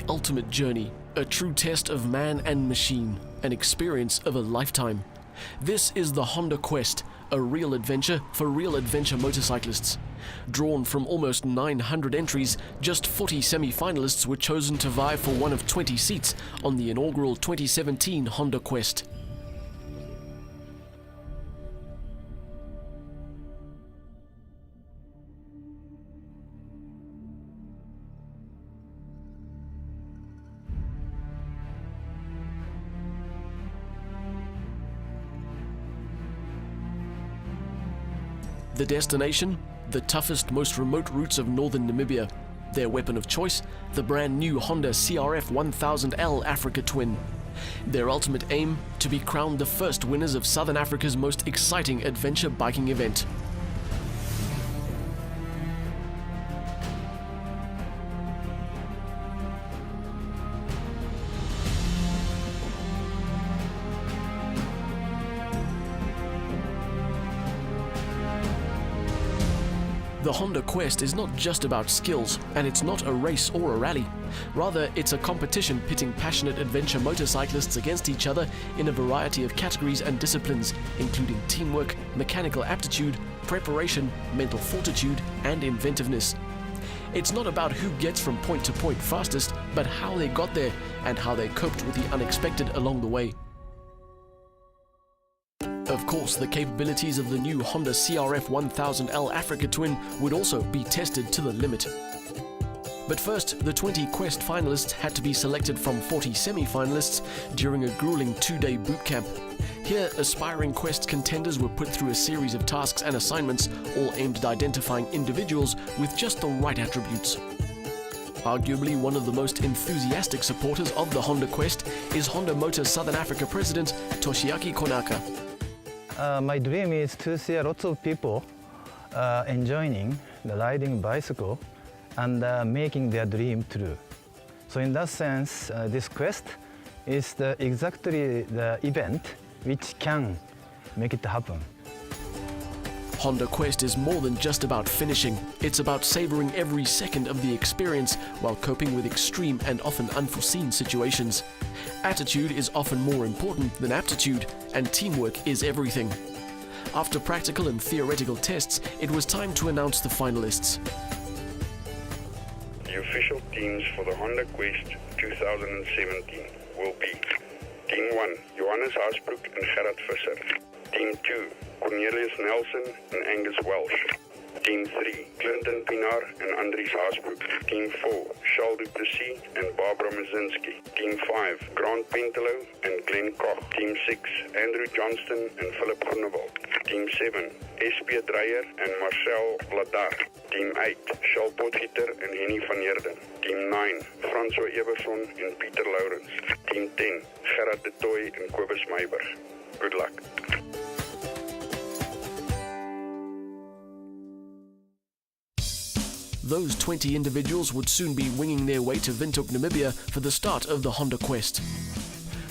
ultimate journey, a true test of man and machine, an experience of a lifetime. This is the Honda Quest, a real adventure for real adventure motorcyclists. Drawn from almost 900 entries, just 40 semi-finalists were chosen to vie for one of 20 seats on the inaugural 2017 Honda Quest. The destination? The toughest, most remote routes of northern Namibia. Their weapon of choice? The brand new Honda CRF 1000L Africa Twin. Their ultimate aim? To be crowned the first winners of Southern Africa's most exciting adventure biking event. The Honda Quest is not just about skills, and it's not a race or a rally. Rather, it's a competition pitting passionate adventure motorcyclists against each other in a variety of categories and disciplines, including teamwork, mechanical aptitude, preparation, mental fortitude, and inventiveness. It's not about who gets from point to point fastest, but how they got there and how they coped with the unexpected along the way. Of course, the capabilities of the new Honda CRF 1000L Africa Twin would also be tested to the limit. But first, the 20 Quest finalists had to be selected from 40 semi-finalists during a grueling 2-day boot camp. Here, aspiring Quest contenders were put through a series of tasks and assignments, all aimed at identifying individuals with just the right attributes. Arguably one of the most enthusiastic supporters of the Honda Quest is Honda Motors Southern Africa President Toshiaki Konaka. My dream is to see lots of people enjoying the riding bicycle and making their dream true. So in that sense, this quest is exactly the event which can make it happen. Honda Quest is more than just about finishing. It's about savoring every second of the experience while coping with extreme and often unforeseen situations. Attitude is often more important than aptitude, and teamwork is everything. After practical and theoretical tests, it was time to announce the finalists. The official teams for the Honda Quest 2017 will be Team 1, Johannes Haasbroek and Gerard Visser. Team 2, Cornelius Nelson and Angus Welsh. Team 3, Clinton Pinar and Andries Haasbroek. Team 4, Charles Duplessis and Barbara Mazinski. Team 5, Grant Pentelow and Glenn Koch. Team 6, Andrew Johnston and Philip Groenewald. Team 7, S.P. Dreyer and Marcel Vladar. Team 8, Charles Potgieter and Henny van Heerden. Team 9, Francois Eberson and Pieter Lourens. Team 10, Gerard de Tooy and Kobus Meiberg. Good luck. Those 20 individuals would soon be winging their way to Windhoek, Namibia for the start of the Honda Quest.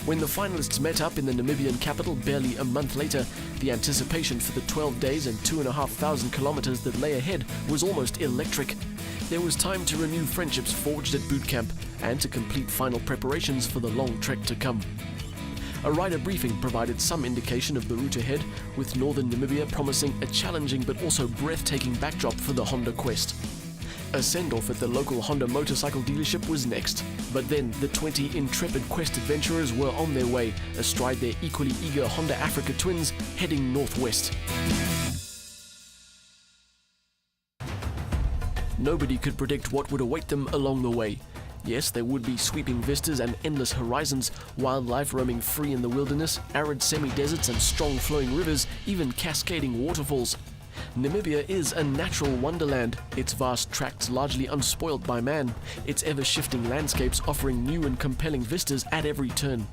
When the finalists met up in the Namibian capital barely a month later, the anticipation for the 12 days and 2,500 kilometers that lay ahead was almost electric. There was time to renew friendships forged at boot camp and to complete final preparations for the long trek to come. A rider briefing provided some indication of the route ahead, with northern Namibia promising a challenging but also breathtaking backdrop for the Honda Quest. A send-off at the local Honda motorcycle dealership was next, but then the 20 intrepid Quest adventurers were on their way, astride their equally eager Honda Africa Twins, heading northwest. Nobody could predict what would await them along the way. Yes, there would be sweeping vistas and endless horizons, wildlife roaming free in the wilderness, arid semi-deserts and strong flowing rivers, even cascading waterfalls. Namibia is a natural wonderland, its vast tracts largely unspoiled by man, its ever-shifting landscapes offering new and compelling vistas at every turn.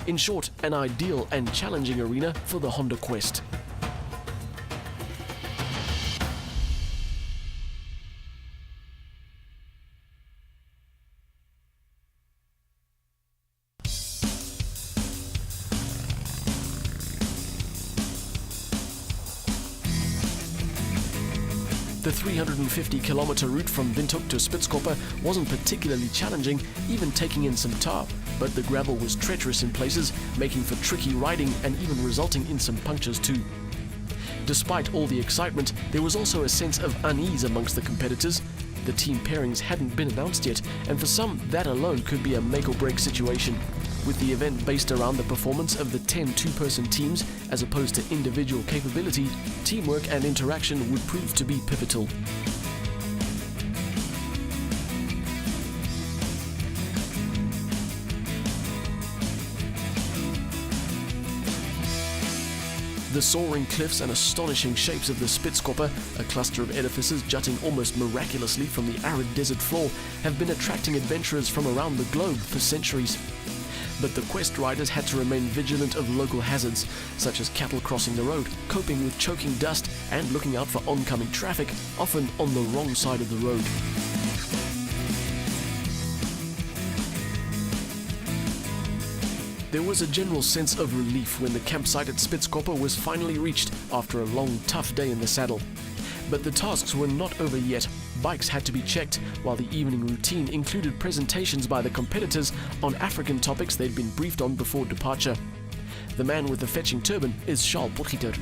In short, an ideal and challenging arena for the Honda Quest. The 350-kilometer route from Windhoek to Spitskoppe wasn't particularly challenging, even taking in some tar, but the gravel was treacherous in places, making for tricky riding and even resulting in some punctures too. Despite all the excitement, there was also a sense of unease amongst the competitors. The team pairings hadn't been announced yet, and for some, that alone could be a make-or-break situation. With the event based around the performance of the 10 two-person teams as opposed to individual capability, teamwork and interaction would prove to be pivotal. The soaring cliffs and astonishing shapes of the Spitskoppe, a cluster of edifices jutting almost miraculously from the arid desert floor, have been attracting adventurers from around the globe for centuries. But the quest riders had to remain vigilant of local hazards, such as cattle crossing the road, coping with choking dust, and looking out for oncoming traffic, often on the wrong side of the road. There was a general sense of relief when the campsite at Spitskoppe was finally reached after a long, tough day in the saddle. But the tasks were not over yet. Bikes had to be checked, while the evening routine included presentations by the competitors on African topics they'd been briefed on before departure. The man with the fetching turban is Charles Potgieter.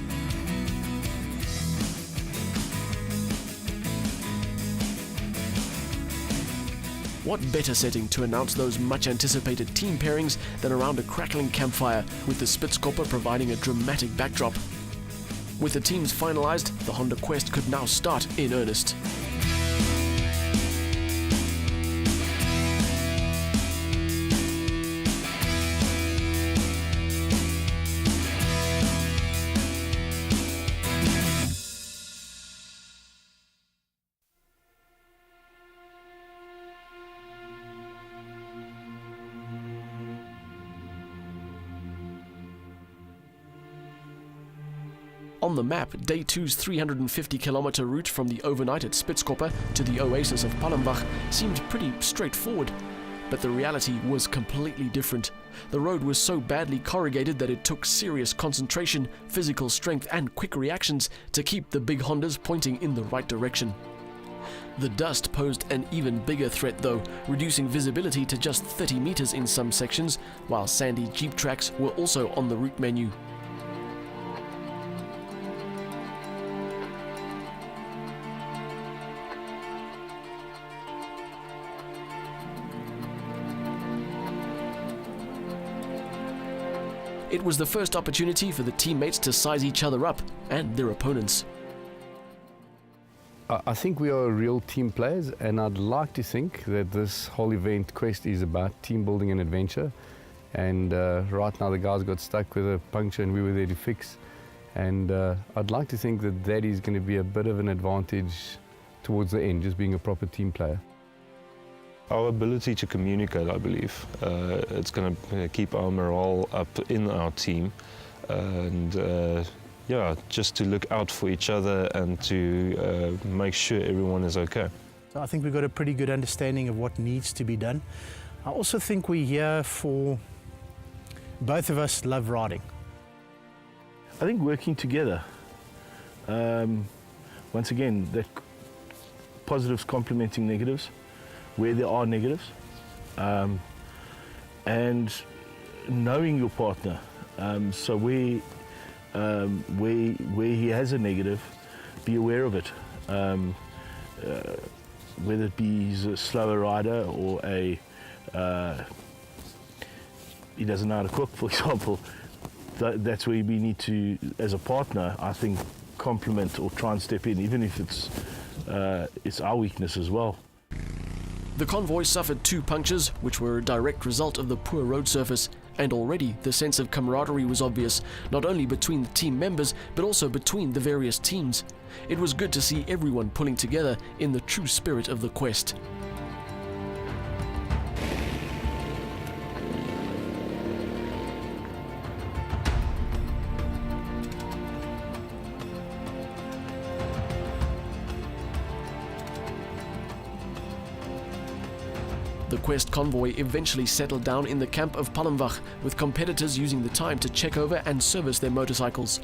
What better setting to announce those much-anticipated team pairings than around a crackling campfire, with the Spitskoppe providing a dramatic backdrop. With the teams finalized, the Honda Quest could now start in earnest. On the map, Day 2's 350-kilometer route from the overnight at Spitskoppe to the oasis of Palmbach seemed pretty straightforward. But the reality was completely different. The road was so badly corrugated that it took serious concentration, physical strength and quick reactions to keep the big Hondas pointing in the right direction. The dust posed an even bigger threat though, reducing visibility to just 30 meters in some sections, while sandy jeep tracks were also on the route menu. It was the first opportunity for the teammates to size each other up and their opponents. I think we are real team players, and I'd like to think that this whole event quest is about team building and adventure. And right now the guys got stuck with a puncture and we were there to fix. And I'd like to think that that is going to be a bit of an advantage towards the end, just being a proper team player. Our ability to communicate, I believe, it's going to keep our morale up in our team, and yeah, just to look out for each other and to make sure everyone is okay. So I think we've got a pretty good understanding of what needs to be done. I also think we're here for, both of us love riding. I think working together, once again, that positives complementing negatives, where there are negatives, and knowing your partner. So where he has a negative, be aware of it. Whether it be he's a slower rider or he doesn't know how to cook, for example. That's where we need to, as a partner, I think, complement or try and step in, even if it's our weakness as well. The convoy suffered 2 punctures, which were a direct result of the poor road surface, and already the sense of camaraderie was obvious, not only between the team members, but also between the various teams. It was good to see everyone pulling together in the true spirit of the quest. The Quest convoy eventually settled down in the camp of Palmwag, with competitors using the time to check over and service their motorcycles.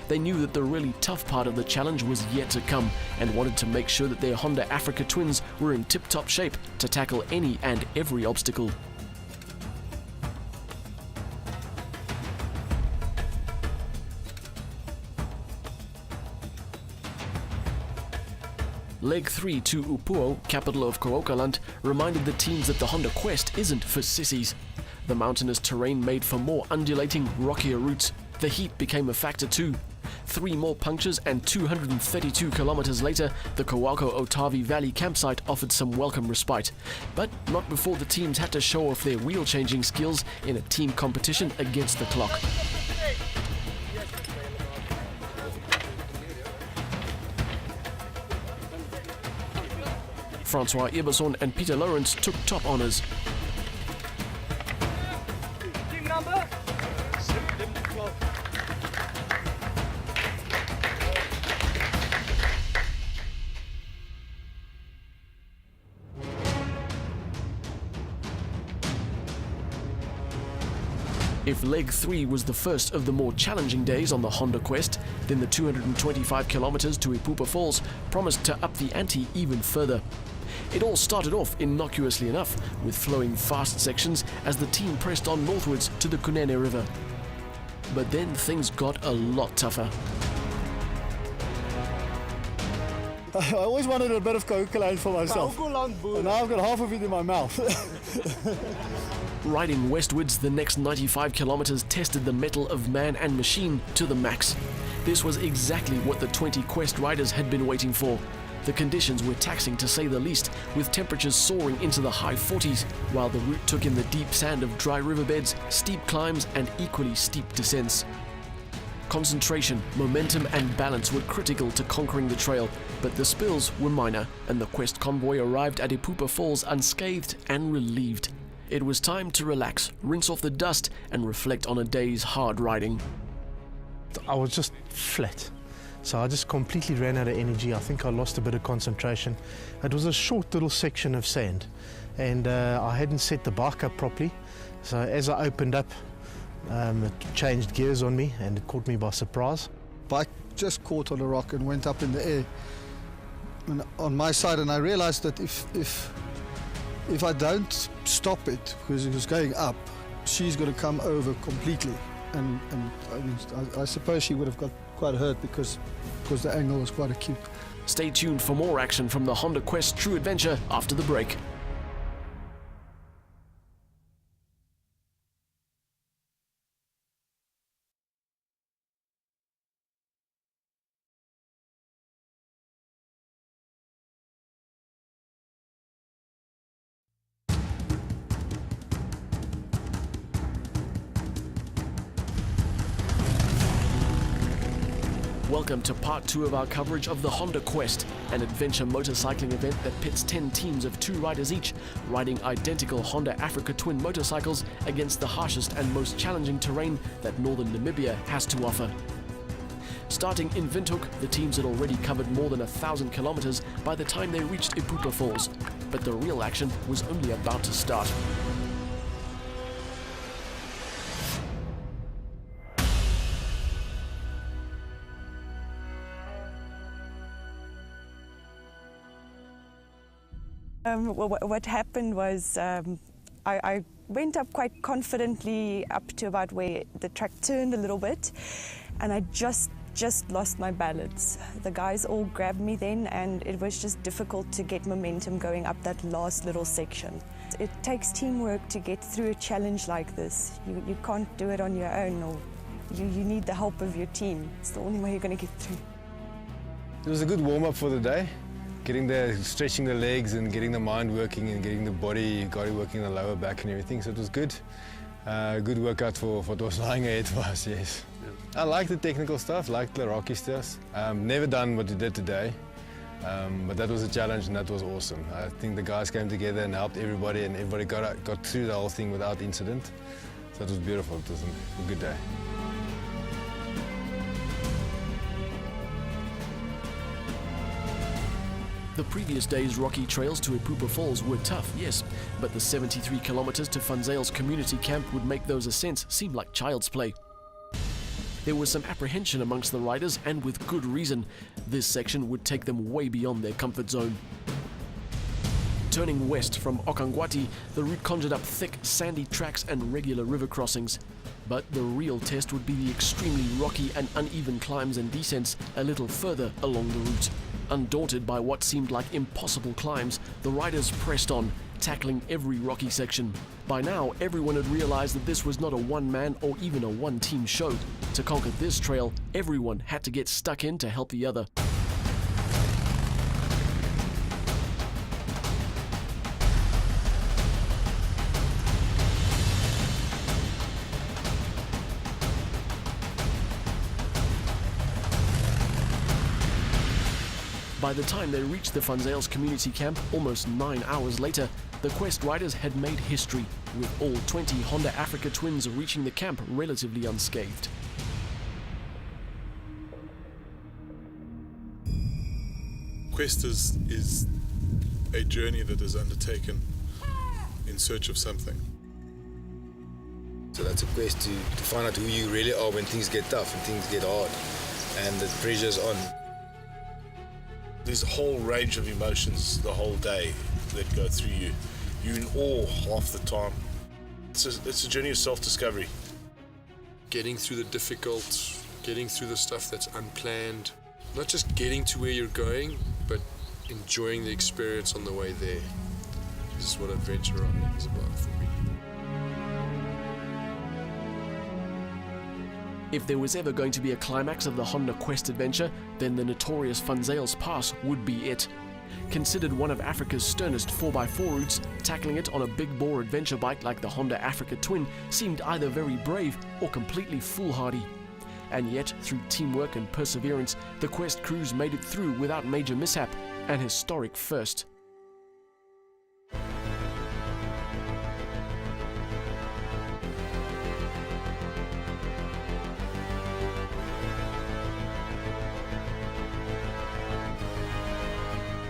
They knew that the really tough part of the challenge was yet to come and wanted to make sure that their Honda Africa twins were in tip-top shape to tackle any and every obstacle. Leg 3 to Upua, capital of Kouokaland, reminded the teams that the Honda Quest isn't for sissies. The mountainous terrain made for more undulating, rockier routes. The heat became a factor too. 3 more punctures and 232 kilometers later, the Kawako-Otavi Valley campsite offered some welcome respite. But not before the teams had to show off their wheel-changing skills in a team competition against the clock. Francois Iberson and Peter Lawrence took top honours. Team number? If Leg 3 was the first of the more challenging days on the Honda Quest, then the 225 kilometers to Ipupa Falls promised to up the ante even further. It all started off innocuously enough, with flowing fast sections as the team pressed on northwards to the Kunene River. But then things got a lot tougher. I always wanted a bit of Kouokaland for myself, and now I've got half of it in my mouth. Riding westwards, the next 95 kilometers tested the mettle of man and machine to the max. This was exactly what the 20 Quest riders had been waiting for. The conditions were taxing to say the least, with temperatures soaring into the high 40s, while the route took in the deep sand of dry riverbeds, steep climbs and equally steep descents. Concentration, momentum and balance were critical to conquering the trail, but the spills were minor, and the Quest convoy arrived at Ipupa Falls unscathed and relieved. It was time to relax, rinse off the dust and reflect on a day's hard riding. I was just flat. So I just completely ran out of energy. I think I lost a bit of concentration. It was a short little section of sand, and I hadn't set the bike up properly. So as I opened up, it changed gears on me and it caught me by surprise. Bike just caught on a rock and went up in the air and on my side, and I realized that if I don't stop it, because it was going up, she's going to come over completely. And I suppose she would have got quite hurt because the angle was quite acute. Stay tuned for more action from the Honda Quest True Adventure after the break. Welcome to part 2 of our coverage of the Honda Quest, an adventure motorcycling event that pits 10 teams of 2 riders each, riding identical Honda Africa twin motorcycles against the harshest and most challenging terrain that northern Namibia has to offer. Starting in Windhoek, the teams had already covered more than 1,000 kilometers by the time they reached Ipupa Falls, but the real action was only about to start. What happened was I went up quite confidently up to about where the track turned a little bit, and I just lost my balance. The guys all grabbed me then, and it was just difficult to get momentum going up that last little section. It takes teamwork to get through a challenge like this. You can't do it on your own, or you need the help of your team. It's the only way you're going to get through. It was a good warm-up for the day. Getting there, stretching the legs and getting the mind working and getting the body working the lower back and everything, so it was good. Good workout for what was lying ahead for us, yes. I like the technical stuff, like the rocky stuff. Never done what we did today, but that was a challenge and that was awesome. I think the guys came together and helped everybody, and everybody got through the whole thing without incident. So it was beautiful, it was a good day. The previous day's rocky trails to Ipupa Falls were tough, yes, but the 73 kilometers to Vanzale's community camp would make those ascents seem like child's play. There was some apprehension amongst the riders, and with good reason. This section would take them way beyond their comfort zone. Turning west from Okangwati, the route conjured up thick, sandy tracks and regular river crossings. But the real test would be the extremely rocky and uneven climbs and descents a little further along the route. Undaunted by what seemed like impossible climbs, the riders pressed on, tackling every rocky section. By now, everyone had realized that this was not a one-man or even a one-team show. To conquer this trail, everyone had to get stuck in to help the other. By the time they reached the Vanzale's community camp, almost 9 hours later, the Quest riders had made history, with all 20 Honda Africa twins reaching the camp relatively unscathed. Quest is a journey that is undertaken in search of something. So that's a quest to find out who you really are when things get tough and things get hard and the pressure's on. There's a whole range of emotions the whole day that go through you. You're in awe half the time. It's a journey of self-discovery. Getting through the difficult, getting through the stuff that's unplanned. Not just getting to where you're going, but enjoying the experience on the way there. This is what adventure riding is about for me. If there was ever going to be a climax of the Honda Quest adventure, then the notorious Vanzale's Pass would be it. Considered one of Africa's sternest 4x4 routes, tackling it on a big-bore adventure bike like the Honda Africa Twin seemed either very brave or completely foolhardy. And yet, through teamwork and perseverance, the Quest crews made it through without major mishap, an historic first.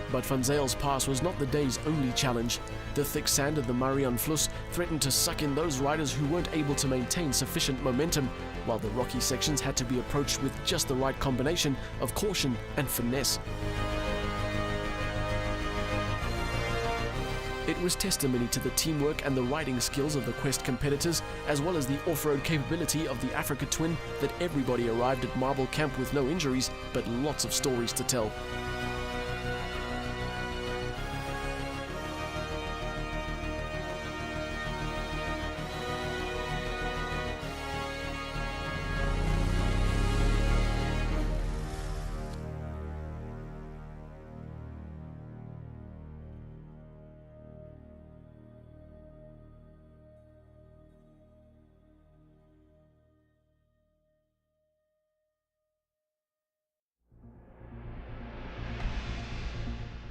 But Vanzale's Pass was not the day's only challenge. The thick sand of the Marianfluss threatened to suck in those riders who weren't able to maintain sufficient momentum, while the rocky sections had to be approached with just the right combination of caution and finesse. It was testimony to the teamwork and the riding skills of the Quest competitors, as well as the off-road capability of the Africa Twin, that everybody arrived at Marble Camp with no injuries, but lots of stories to tell.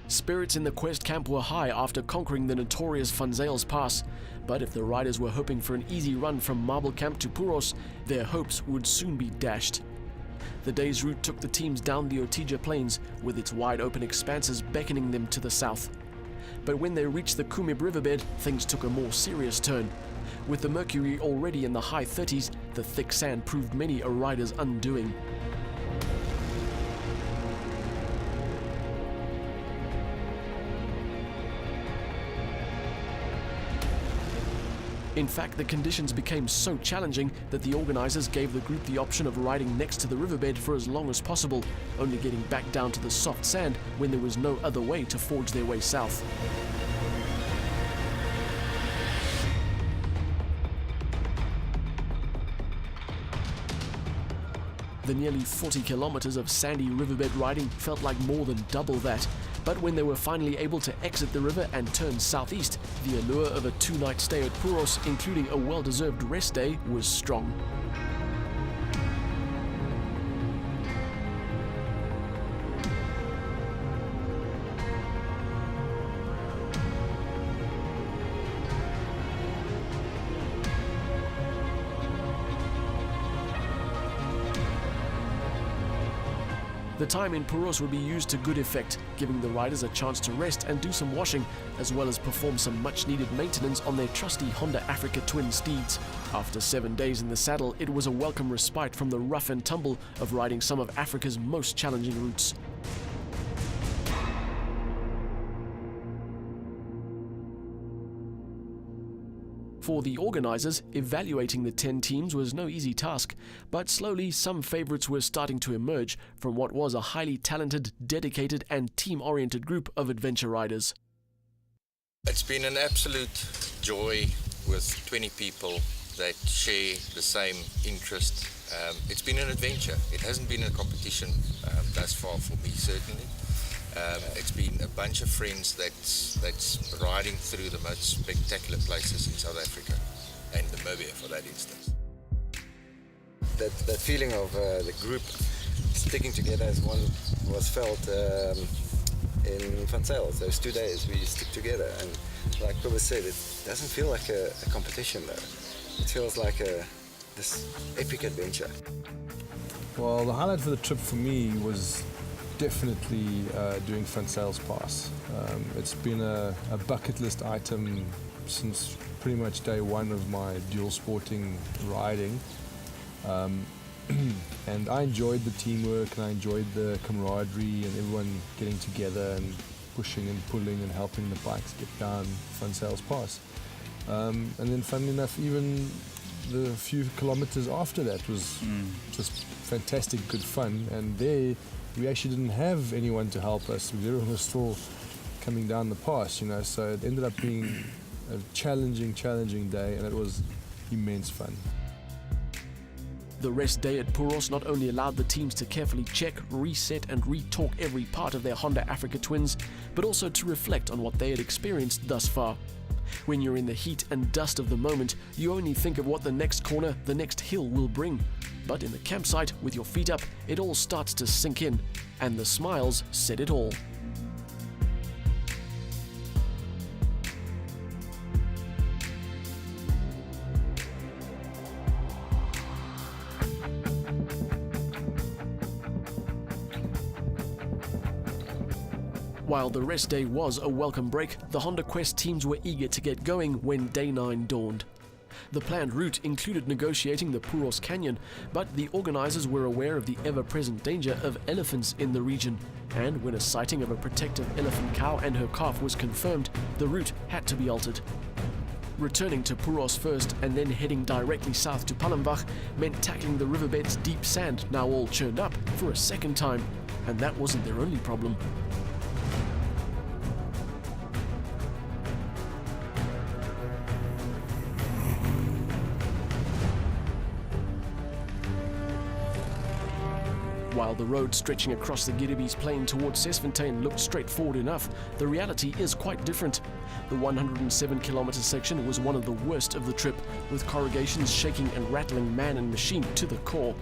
Spirits in the Quest camp were high after conquering the notorious Vanzale's Pass, but if the riders were hoping for an easy run from Marble Camp to Puros, their hopes would soon be dashed. The day's route took the teams down the Otija Plains, with its wide open expanses beckoning them to the south. But when they reached the Kumib riverbed, things took a more serious turn. With the mercury already in the high 30s, the thick sand proved many a rider's undoing. In fact, the conditions became so challenging that the organizers gave the group the option of riding next to the riverbed for as long as possible, only getting back down to the soft sand when there was no other way to forge their way south. The nearly 40 kilometers of sandy riverbed riding felt like more than double that. But when they were finally able to exit the river and turn southeast, the allure of a 2-night stay at Puros, including a well-deserved rest day, was strong. The time in Puros would be used to good effect, giving the riders a chance to rest and do some washing, as well as perform some much-needed maintenance on their trusty Honda Africa twin steeds. After 7 days in the saddle, it was a welcome respite from the rough and tumble of riding some of Africa's most challenging routes. For the organisers, evaluating the 10 teams was no easy task, but slowly some favourites were starting to emerge from what was a highly talented, dedicated and team-oriented group of adventure riders. It's been an absolute joy with 20 people that share the same interest. It's been an adventure. It hasn't been a competition thus far for me, certainly. It's been a bunch of friends that's riding through the most spectacular places in South Africa and Namibia, for that instance. That feeling of the group sticking together as one was felt in Van Zyl. Those 2 days we stick together, and like Cobus said, it doesn't feel like a competition though. It feels like this epic adventure. Well, the highlight for the trip for me was definitely doing Van Zyl's Pass. It's been a bucket list item since pretty much day one of my dual sporting riding. And I enjoyed the teamwork and I enjoyed the camaraderie and everyone getting together and pushing and pulling and helping the bikes get down Van Zyl's Pass. And then funnily enough, even the few kilometers after that was just fantastic, good fun. And there we actually didn't have anyone to help us. Everyone was still coming down the pass, you know, so it ended up being a challenging day, and it was immense fun. The rest day at Puros not only allowed the teams to carefully check, reset and re-talk every part of their Honda Africa twins, but also to reflect on what they had experienced thus far. When you're in the heat and dust of the moment, you only think of what the next corner, the next hill will bring. But in the campsite, with your feet up, it all starts to sink in, and the smiles said it all. While the rest day was a welcome break, the Honda Quest teams were eager to get going when day 9 dawned. The planned route included negotiating the Puros Canyon, but the organisers were aware of the ever-present danger of elephants in the region, and when a sighting of a protective elephant cow and her calf was confirmed, the route had to be altered. Returning to Puros first and then heading directly south to Palembach meant tackling the riverbed's deep sand, now all churned up, for a second time, and that wasn't their only problem. While the road stretching across the Giribe's plain towards Sesfontein looked straightforward enough, the reality is quite different. The 107-kilometre section was one of the worst of the trip, with corrugations shaking and rattling man and machine to the core.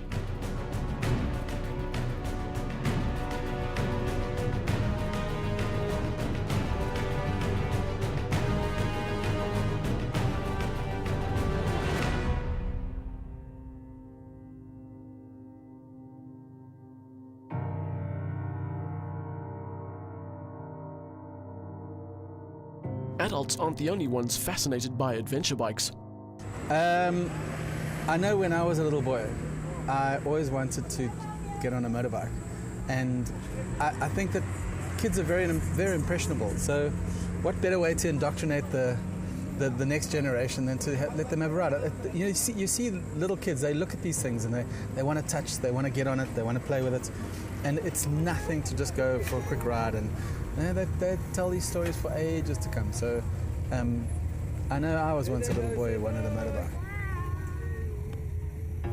Adults aren't the only ones fascinated by adventure bikes. I know when I was a little boy, I always wanted to get on a motorbike. And I think that kids are very impressionable. So what better way to indoctrinate the next generation than to let them have a ride? You see little kids, they look at these things and they want to touch, they want to get on it, they want to play with it. And it's nothing to just go for a quick ride. And they tell these stories for ages to come. So I know I was once a little boy who wanted a motorbike.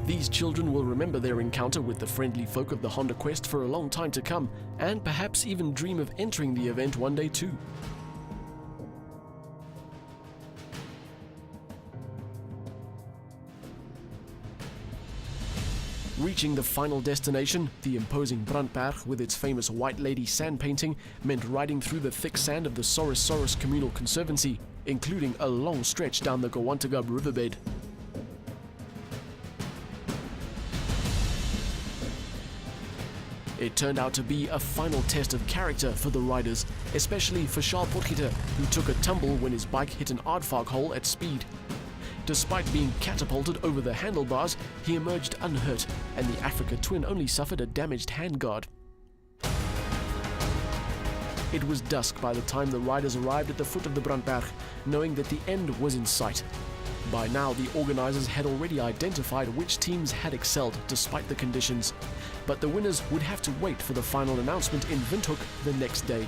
These children will remember their encounter with the friendly folk of the Honda Quest for a long time to come, and perhaps even dream of entering the event one day too. Reaching the final destination, the imposing Brandberg with its famous White Lady sand painting, meant riding through the thick sand of the Soros Communal Conservancy, including a long stretch down the Gowantagab riverbed. It turned out to be a final test of character for the riders, especially for Charles Potgieter, who took a tumble when his bike hit an aardvark hole at speed. Despite being catapulted over the handlebars, he emerged unhurt, and the Africa twin only suffered a damaged handguard. It was dusk by the time the riders arrived at the foot of the Brandberg, knowing that the end was in sight. By now, the organizers had already identified which teams had excelled despite the conditions, but the winners would have to wait for the final announcement in Windhoek the next day.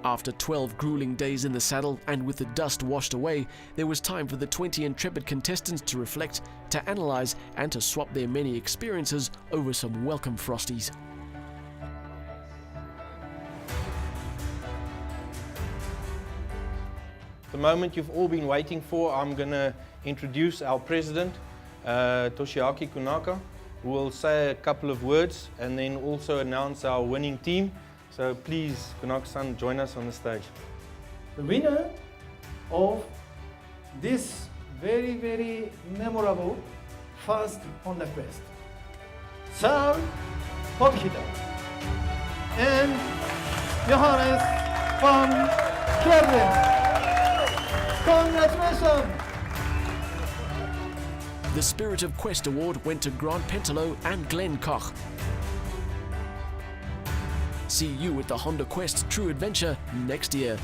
After 12 grueling days in the saddle and with the dust washed away, there was time for the 20 intrepid contestants to reflect, to analyze, and to swap their many experiences over some welcome frosties. The moment you've all been waiting for, I'm going to introduce our president, Toshiaki Kunaka, who will say a couple of words and then also announce our winning team. So please, Kunaka-san, join us on the stage. The winner of this very, very memorable first Honda Quest, Charles Potgieter and Johannes van Kerden. Congratulations! The Spirit of Quest Award went to Grant Pentelow and Glenn Koch. See you at the Honda Quest True Adventure next year.